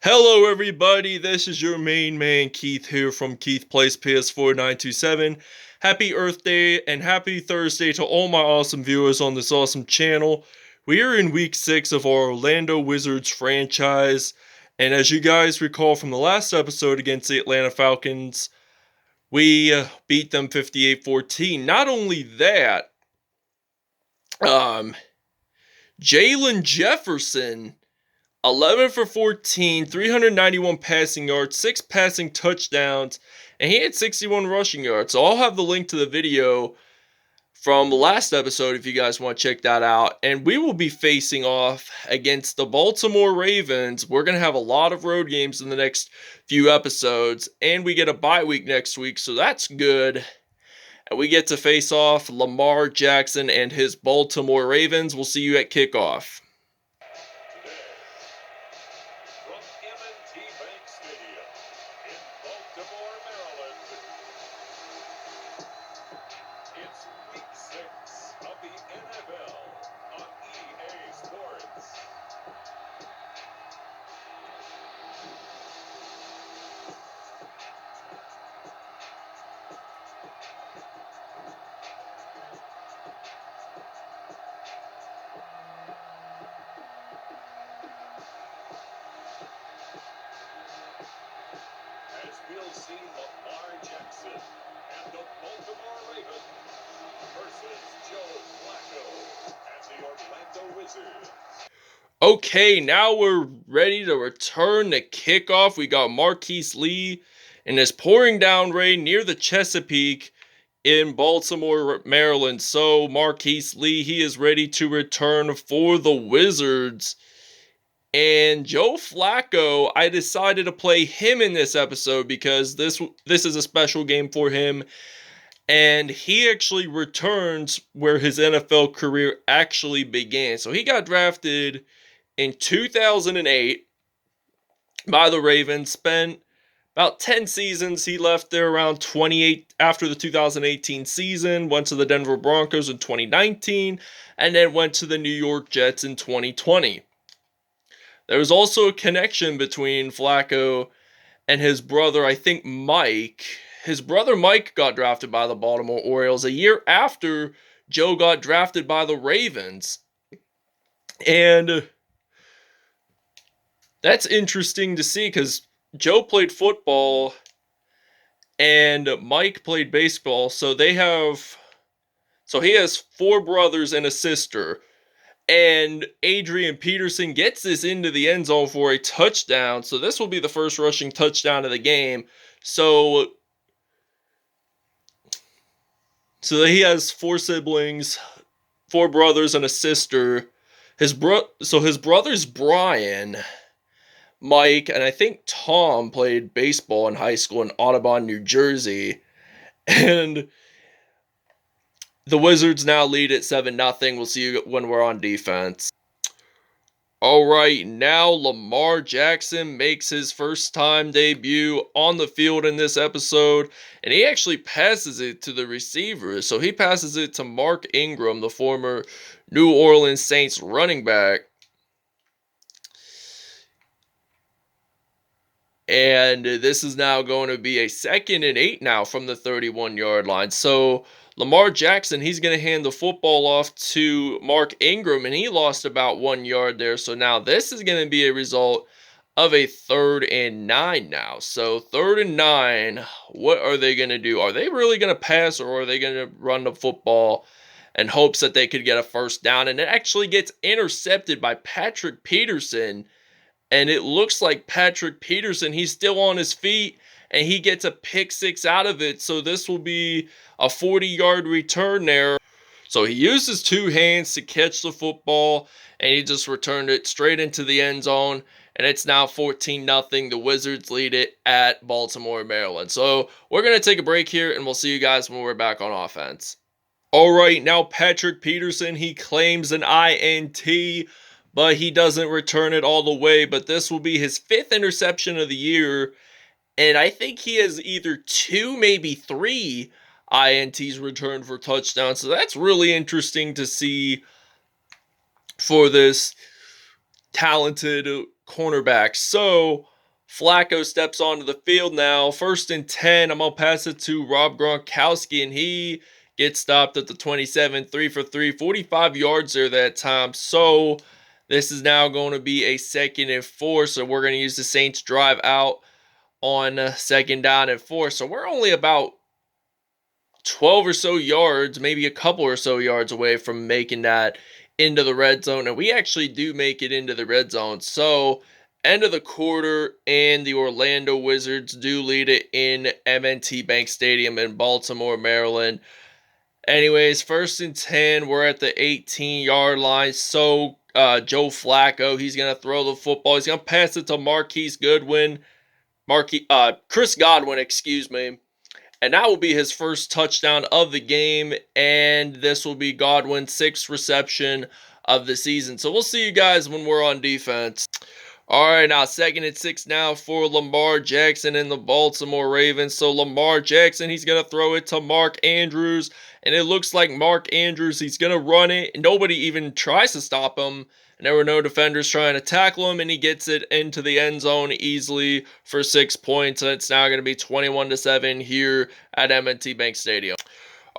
Hello everybody, this is your main man Keith here from Keith Plays PS4 927. Happy Earth Day and happy Thursday to all my awesome viewers on this awesome channel. We are in week 6 of our Orlando Wizards franchise, and as you guys recall from the last episode against the Atlanta Falcons, we beat them 58-14. Not only that, Jalen Jefferson 11 for 14, 391 passing yards, 6 passing touchdowns, and he had 61 rushing yards. So I'll have the link to the video from the last episode if you guys want to check that out. And we will be facing off against the Baltimore Ravens. We're going to have a lot of road games in the next few episodes, and we get a bye week next week, so that's good. And we get to face off Lamar Jackson and his Baltimore Ravens. We'll see you at kickoff. Baltimore, Maryland. It's week 6 of the NFL on EA Sports. As we'll see Lamar Jackson and the Baltimore Ravens versus Joe Flacco and the Orlando Wizards. Okay, now we're ready to return to kickoff. We got Marqise Lee in this pouring down rain near the Chesapeake in Baltimore, Maryland. So Marqise Lee, he is ready to return for the Wizards. And Joe Flacco, I decided to play him in this episode because this is a special game for him. And he actually returns where his NFL career actually began. So he got drafted in 2008 by the Ravens, spent about 10 seasons. He left there around 28 after the 2018 season, went to the Denver Broncos in 2019, and then went to the New York Jets in 2020. There was also a connection between Flacco and his brother, I think Mike. His brother Mike got drafted by the Baltimore Orioles a year after Joe got drafted by the Ravens. And that's interesting to see because Joe played football and Mike played baseball. So he has 4 brothers and a sister. And Adrian Peterson gets this into the end zone for a touchdown. So this will be the first rushing touchdown of the game. So he has 4 siblings, 4 brothers, and a sister. His brothers Brian, Mike, and I think Tom played baseball in high school in Audubon, New Jersey. And the Wizards now lead at 7-0. We'll see you when we're on defense. Alright, now Lamar Jackson makes his first time debut on the field in this episode, and he actually passes it to the receiver. So he passes it to Mark Ingram, the former New Orleans Saints running back. And this is now going to be a 2nd and 8 now from the 31-yard line. So Lamar Jackson, he's going to hand the football off to Mark Ingram, and he lost about 1 yard there. So now this is going to be a result of a 3rd and 9 now. So 3rd and 9, what are they going to do? Are they really going to pass, or are they going to run the football in hopes that they could get a first down? And it actually gets intercepted by Patrick Peterson. And it looks like Patrick Peterson, he's still on his feet, and he gets a pick 6 out of it. So this will be a 40-yard return there. So he used his 2 hands to catch the football, and he just returned it straight into the end zone. And it's now 14-0. The Wizards lead it at Baltimore, Maryland. So we're going to take a break here, and we'll see you guys when we're back on offense. All right, now Patrick Peterson, he claims an INT, but he doesn't return it all the way. But this will be his 5th interception of the year. And I think he has either 2, maybe 3 INTs returned for touchdowns. So that's really interesting to see for this talented cornerback. So Flacco steps onto the field now. 1st and 10. I'm going to pass it to Rob Gronkowski, and he gets stopped at the 27, 3 for 3, 45 yards there that time. So this is now going to be a 2nd and 4. So we're going to use the Saints drive out on 2nd down and 4. So we're only about 12 or so yards, maybe a couple or so yards away from making that into the red zone. And we actually do make it into the red zone. So, end of the quarter, and the Orlando Wizards do lead it in M&T Bank Stadium in Baltimore, Maryland. Anyways, 1st and 10, we're at the 18-yard line. So, Joe Flacco, he's going to throw the football. He's going to pass it to Chris Godwin, excuse me. And that will be his first touchdown of the game. And this will be Godwin's 6th reception of the season. So we'll see you guys when we're on defense. All right, now 2nd and 6 now for Lamar Jackson and the Baltimore Ravens. So Lamar Jackson, he's going to throw it to Mark Andrews. And it looks like Mark Andrews, he's going to run it. Nobody even tries to stop him. And there were no defenders trying to tackle him. And he gets it into the end zone easily for 6 points. And it's now going to be 21-7 here at M&T Bank Stadium.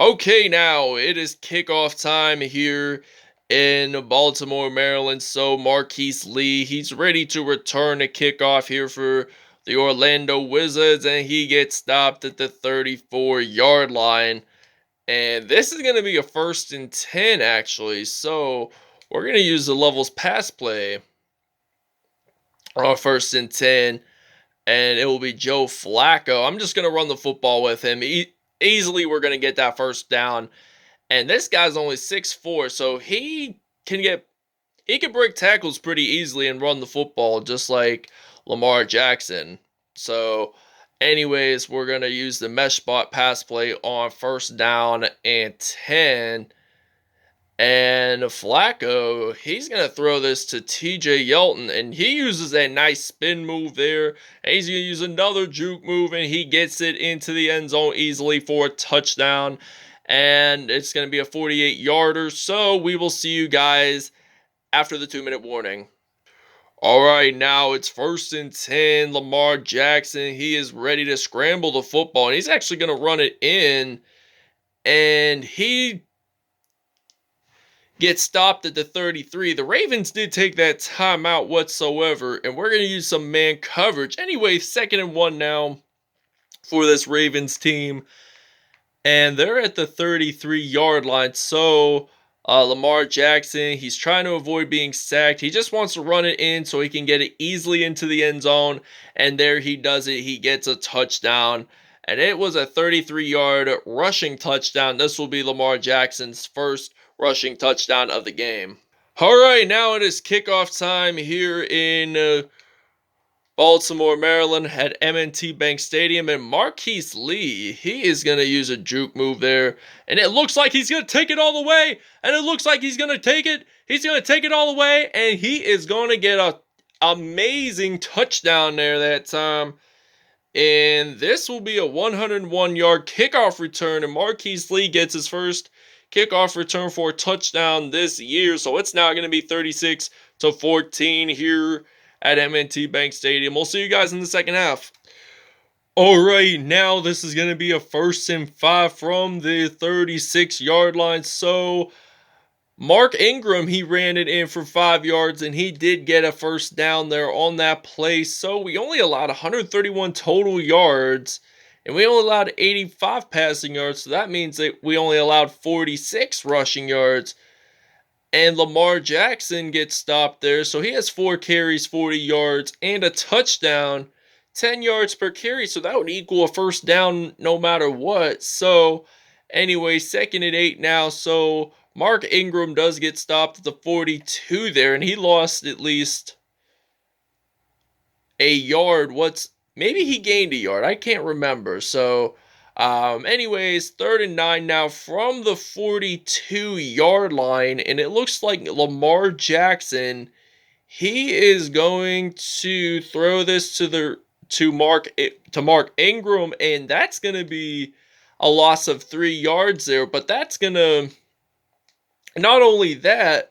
Okay, now it is kickoff time here in Baltimore, Maryland. So Marqise Lee, he's ready to return the kickoff here for the Orlando Wizards, and he gets stopped at the 34-yard line. And this is going to be a 1st and 10, actually. So we're going to use the levels pass play on 1st and 10, and it will be Joe Flacco. I'm just going to run the football with him. Easily, we're going to get that first down. And this guy's only 6'4", so he can break tackles pretty easily and run the football just like Lamar Jackson. So, anyways, we're going to use the mesh spot pass play on 1st down and 10. And Flacco, he's going to throw this to TJ Yeldon, and he uses a nice spin move there. And he's going to use another juke move, and he gets it into the end zone easily for a touchdown. And it's going to be a 48-yarder. So we will see you guys after the 2-minute warning. All right, now it's 1st and 10. Lamar Jackson, he is ready to scramble the football, and he's actually going to run it in. And he gets stopped at the 33. The Ravens did take that timeout whatsoever, and we're going to use some man coverage. Anyway, 2nd and 1 now for this Ravens team. And they're at the 33-yard line. So Lamar Jackson, he's trying to avoid being sacked. He just wants to run it in so he can get it easily into the end zone. And there he does it. He gets a touchdown. And it was a 33-yard rushing touchdown. This will be Lamar Jackson's first rushing touchdown of the game. All right, now it is kickoff time here in Baltimore, Maryland at M&T Bank Stadium, and Marqise Lee, he is going to use a juke move there, and it looks like he's going to take it all the way, and it looks like he's going to take it. He's going to take it all the way, and he is going to get a amazing touchdown there that time. And this will be a 101-yard kickoff return, and Marqise Lee gets his first kickoff return for a touchdown this year. So it's now going to be 36-14 here at M&T Bank Stadium. We'll see you guys in the second half. All right, now this is going to be a 1st and 5 from the 36-yard line. So Mark Ingram, he ran it in for 5 yards, and he did get a first down there on that play. So we only allowed 131 total yards, and we only allowed 85 passing yards. So that means that we only allowed 46 rushing yards. And Lamar Jackson gets stopped there. So he has 4 carries, 40 yards, and a touchdown, 10 yards per carry. So that would equal a first down no matter what. So anyway, 2nd and 8 now. So Mark Ingram does get stopped at the 42 there, and he lost at least a yard. Maybe he gained a yard. I can't remember. So anyways, 3rd and 9 now from the 42-yard line, and it looks like Lamar Jackson, he is going to throw this to Mark Ingram, and that's going to be a loss of 3 yards there. But that's going to not only that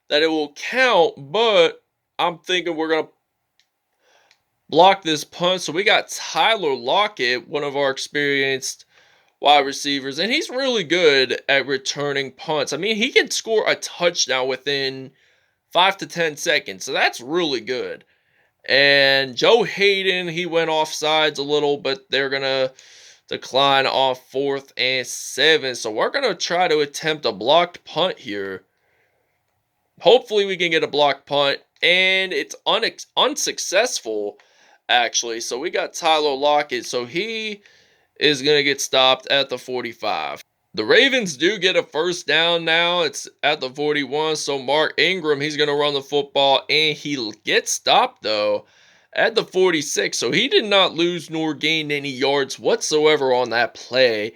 it will count, but I'm thinking we're going to block this punt. So we got Tyler Lockett, one of our experienced wide receivers, and he's really good at returning punts. I mean, he can score a touchdown within 5 to 10 seconds, so that's really good. And Joe Hayden, he went off sides a little, but they're gonna decline off 4th and 7. So we're gonna try to attempt a blocked punt here. Hopefully we can get a blocked punt, and it's unsuccessful actually. So we got Tyler Lockett, so he is going to get stopped at the 45. The Ravens do get a first down now. It's at the 41. So Mark Ingram, he's going to run the football, and he gets stopped, though, at the 46. So he did not lose nor gain any yards whatsoever on that play.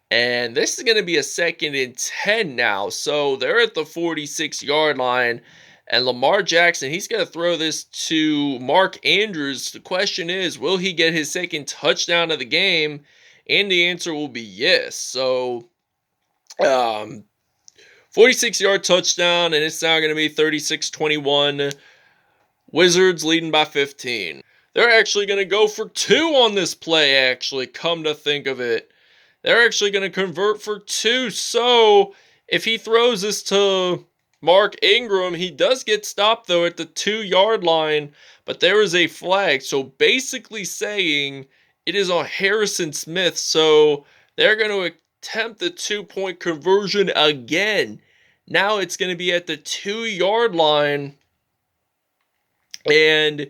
And this is going to be a 2nd and 10 now. So they're at the 46-yard line. And Lamar Jackson, he's going to throw this to Mark Andrews. The question is, will he get his 2nd touchdown of the game? And the answer will be yes. So, 46-yard touchdown, and it's now going to be 36-21. Wizards leading by 15. They're actually going to go for 2 on this play, actually, come to think of it. They're actually going to convert for 2. So, if he throws this to Mark Ingram, he does get stopped, though, at the 2-yard line. But there is a flag. So, basically saying it is on Harrison Smith. So, they're going to attempt the 2-point conversion again. Now, it's going to be at the 2-yard line. And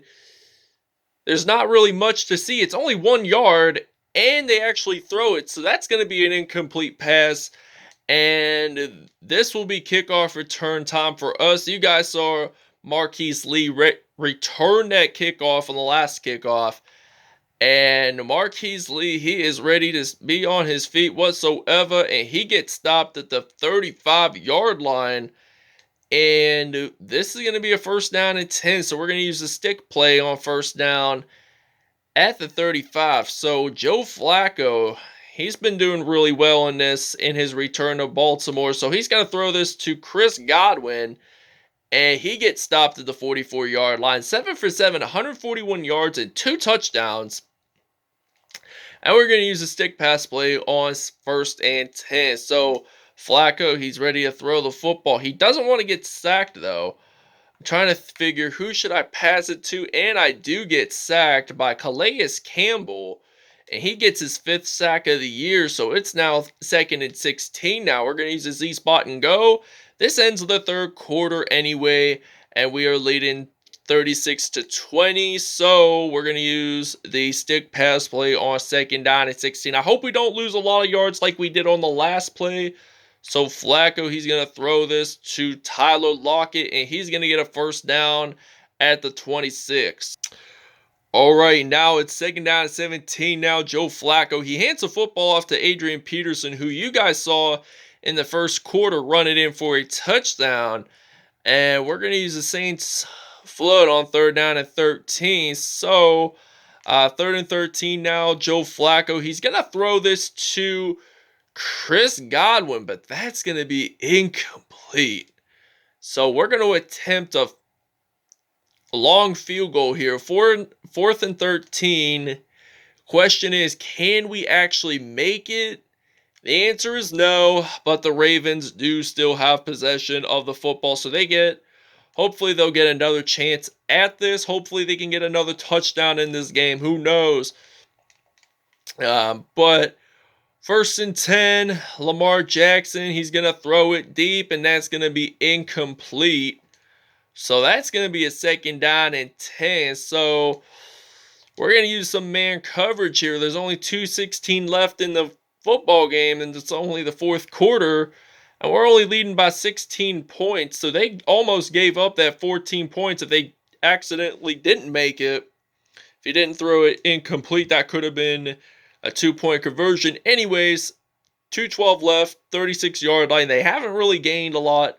there's not really much to see. It's only 1 yard. And they actually throw it. So that's going to be an incomplete pass. And this will be kickoff return time for us. You guys saw Marqise Lee return that kickoff on the last kickoff. And Marqise Lee, he is ready to be on his feet whatsoever. And he gets stopped at the 35-yard line. And this is going to be a 1st-down-and-10. So we're going to use the stick play on 1st down at the 35. So Joe Flacco, he's been doing really well in this in his return to Baltimore. So he's going to throw this to Chris Godwin, and he gets stopped at the 44-yard line. 7 for 7, 141 yards and 2 touchdowns. And we're going to use a stick pass play on 1st-and-10. So Flacco, he's ready to throw the football. He doesn't want to get sacked, though. I'm trying to figure who should I pass it to, and I do get sacked by Calais Campbell, and he gets his 5th sack of the year, so it's now 2nd-and-16 now. We're going to use a Z spot and go. This ends the 3rd quarter anyway, and we are leading 36-20, so we're going to use the stick pass play on 2nd down and 16. I hope we don't lose a lot of yards like we did on the last play. So Flacco, he's going to throw this to Tyler Lockett, and he's going to get a 1st down at the 26. All right, now it's 2nd down and 17. Now Joe Flacco, he hands the football off to Adrian Peterson, who you guys saw in the 1st quarter run it in for a touchdown. And we're going to use the Saints flood on 3rd down and 13. So 3rd and 13 now, Joe Flacco, he's going to throw this to Chris Godwin, but that's going to be incomplete. So we're going to attempt a long field goal here. 4th and 13. Question is, can we actually make it? The answer is no, but the Ravens do still have possession of the football, so hopefully they'll get another chance at this. Hopefully they can get another touchdown in this game. Who knows? But 1st-and-10, Lamar Jackson, he's going to throw it deep, and that's going to be incomplete. So that's going to be a 2nd down and 10. So we're going to use some man coverage here. There's only 2:16 left in the football game, and it's only the 4th quarter, and we're only leading by 16 points. So they almost gave up that 14 points if they accidentally didn't make it. If he didn't throw it incomplete, that could have been a 2-point conversion. Anyways, 2:12 left, 36-yard line. They haven't really gained a lot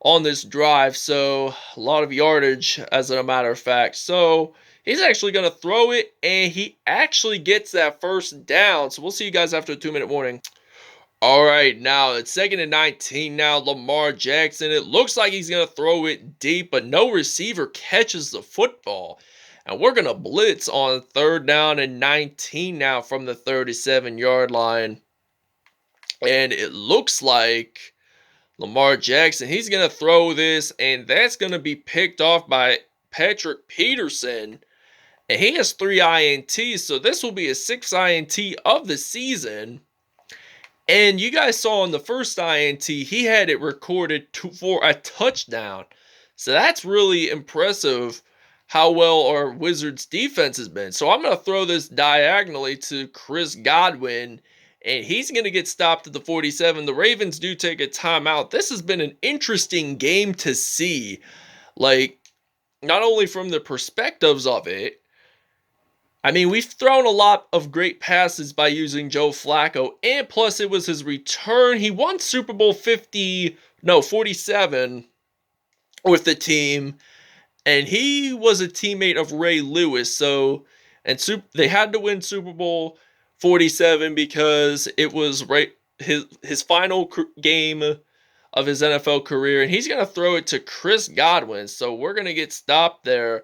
on this drive, so a lot of yardage as a matter of fact. So he's actually going to throw it, and he actually gets that 1st down. So we'll see you guys after a 2-minute warning. All right, now it's 2nd and 19 now. Lamar Jackson, it looks like he's going to throw it deep, but no receiver catches the football. And we're going to blitz on 3rd down and 19 now from the 37-yard line. And it looks like Lamar Jackson, he's going to throw this, and that's going to be picked off by Patrick Peterson. And he has 3 INTs, so this will be his 6th INT of the season. And you guys saw in the first INT, he had it recorded for a touchdown. So that's really impressive how well our Wizards defense has been. So I'm going to throw this diagonally to Chris Godwin, and he's going to get stopped at the 47. The Ravens do take a timeout. This has been an interesting game to see. Like, not only from the perspectives of it, I mean, we've thrown a lot of great passes by using Joe Flacco, and plus it was his return. He won Super Bowl 47 with the team, and he was a teammate of Ray Lewis. So, they had to win Super Bowl 47 because it was his final game of his NFL career, and he's going to throw it to Chris Godwin. So we're going to get stopped there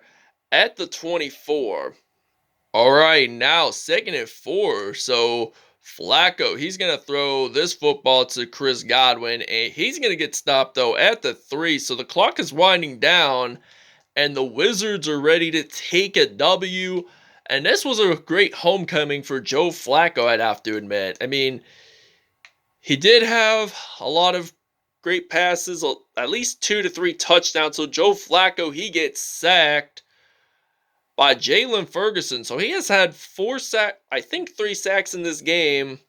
at the 24. All right, now 2nd and 4. So Flacco, he's going to throw this football to Chris Godwin, and he's going to get stopped, though, at the 3. So the clock is winding down, and the Wizards are ready to take a W. And this was a great homecoming for Joe Flacco, I'd have to admit. I mean, he did have a lot of great passes, at least 2 to 3 touchdowns. So Joe Flacco, he gets sacked by Jalen Ferguson. So he has had 3 sacks in this game.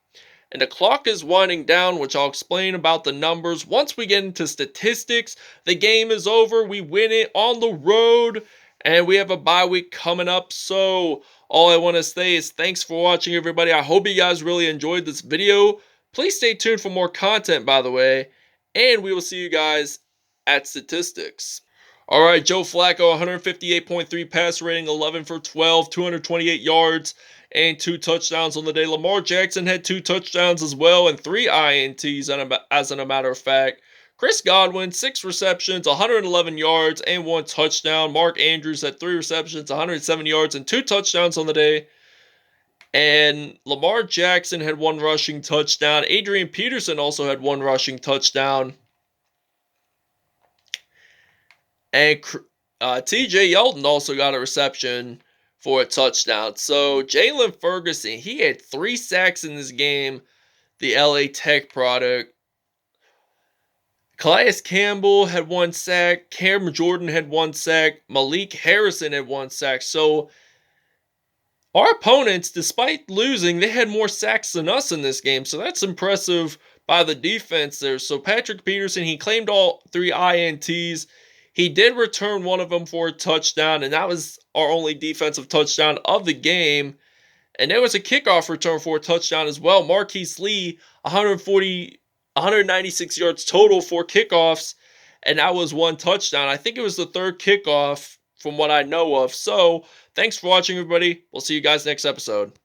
And the clock is winding down, which I'll explain about the numbers. Once we get into statistics, the game is over. We win it on the road, and we have a bye week coming up. So all I want to say is thanks for watching, everybody. I hope you guys really enjoyed this video. Please stay tuned for more content, by the way. And we will see you guys at statistics. All right, Joe Flacco, 158.3 pass rating, 11 for 12, 228 yards, and 2 touchdowns on the day. Lamar Jackson had 2 touchdowns as well and 3 INTs, as a matter of fact. Chris Godwin, 6 receptions, 111 yards, and 1 touchdown. Mark Andrews had 3 receptions, 107 yards, and 2 touchdowns on the day. And Lamar Jackson had 1 rushing touchdown. Adrian Peterson also had 1 rushing touchdown. And TJ Yeldon also got a reception for a touchdown. So Jalen Ferguson, he had 3 sacks in this game, the LA Tech product. Calais Campbell had 1 sack. Cam Jordan had 1 sack. Malik Harrison had 1 sack. So our opponents, despite losing, they had more sacks than us in this game. So that's impressive by the defense there. So Patrick Peterson, he claimed all 3 INTs. He did return 1 of them for a touchdown, and that was our only defensive touchdown of the game. And there was a kickoff return for a touchdown as well. Marqise Lee, 196 yards total for kickoffs, and that was 1 touchdown. I think it was the 3rd kickoff from what I know of. So, thanks for watching, everybody. We'll see you guys next episode.